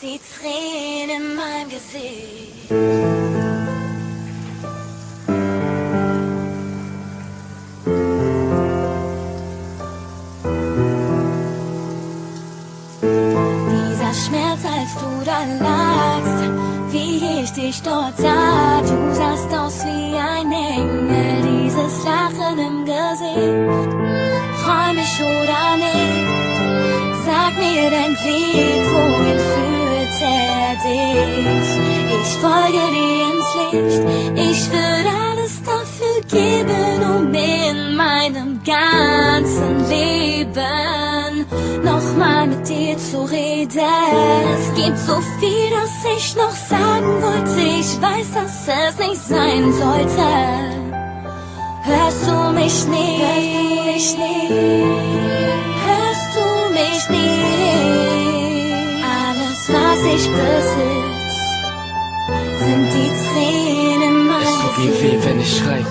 die Tränen in meinem Gesicht. Dieser Schmerz, als du da lagst, wie ich dich dort sah, du sahst aus wie ein Engel, dieses Lachen im Gesicht. Träum ich oder nicht? Sag mir dein Blick, wohin führt er dich? Ich folge dir ins Licht, ich würde alles dafür geben, um in meinem ganzen Leben nochmal mit dir zu reden. Es gibt so viel, das ich noch sagen wollte, ich weiß, dass es nicht sein sollte. Hörst du mich nicht? Hörst du mich nicht? Alles, was ich besitz, sind die Tränen meines Es tut mir weh, wenn ich schreib,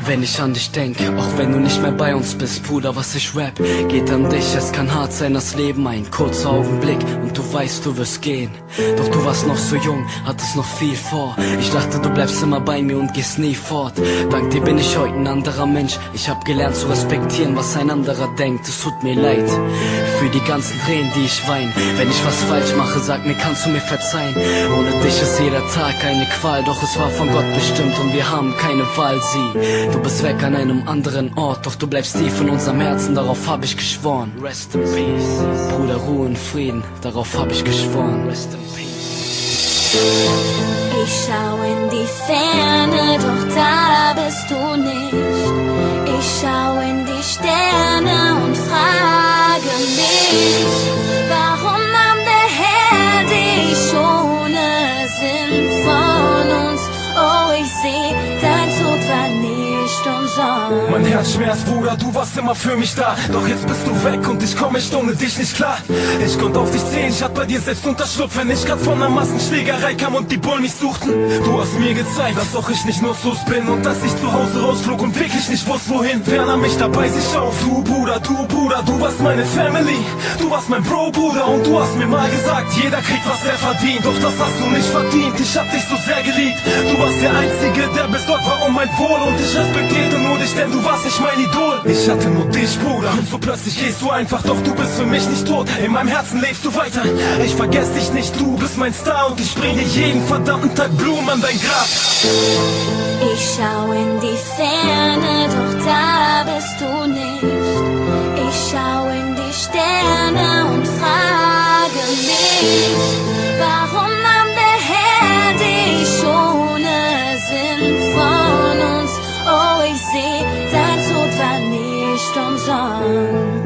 wenn ich an dich denk, auch wenn du nicht mehr bei uns bist, Bruder, was ich rap, geht an dich. Es kann hart sein, das Leben, ein kurzer Augenblick und du weißt, du wirst gehen. Doch du warst noch so jung, hattest noch viel vor. Ich dachte, du bleibst immer bei mir und gehst nie fort. Dank dir bin ich heute ein anderer Mensch. Ich hab gelernt zu respektieren, was ein anderer denkt. Es tut mir leid für die ganzen Tränen, die ich wein. Wenn ich was falsch mache, sag mir, kannst du mir verzeihen? Ohne dich ist jeder Tag eine Qual, doch es war von Gott bestimmt und wir haben keine Wahl. Sieh, du bist weg an einem anderen Ort, doch du bleibst tief in unserem Herzen, darauf hab ich geschworen. Rest in peace, Bruder, Ruhe und Frieden, darauf hab ich geschworen. Rest in peace. Ich schau in die Ferne, doch da bist du nicht. Ich schau in die Sterne und frage mich, warum nahm der Herr dich ohne Sinn von uns? Oh, ich seh, dein Tod war nicht umsonst. Mein Herz schmerzt, Bruder, du warst immer für mich da. Doch jetzt bist du weg und ich komm echt ohne dich nicht klar. Ich konnte auf dich zählen, ich hatte bei dir selbst Unterschlupf, wenn ich grad von einer Massenschlägerei kam und die Bullen mich suchten. Du hast mir gezeigt, dass auch ich nicht nutzlos bin und dass ich zu Hause rausflog und wirklich nicht wusste wohin. Wer nahm mich dabei sich auf? Du Bruder, du warst meine Family. Du warst mein Bro, Bruder, und du hast mir mal gesagt, jeder kriegt, was er verdient. Doch das hast du nicht verdient, ich hab dich so sehr geliebt. Du warst der Einzige, der bis dort war um mein Wohl, und ich respektierte nur dich, denn du warst nicht mein Idol. Ich hatte nur dich, Bruder, und so plötzlich gehst du einfach, doch du bist für mich nicht tot. In meinem Herzen lebst du weiter, ich vergess dich nicht, du bist mein Star und ich bring dir jeden verdammten Tag Blumen an dein Grab. Ich schau in die Ferne, doch da bist du nicht. Ich schau in die Sterne und frage mich, warum nahm der Herr dich ohne Sinn von uns? Oh, ich seh, dein Tod war nicht umsonst.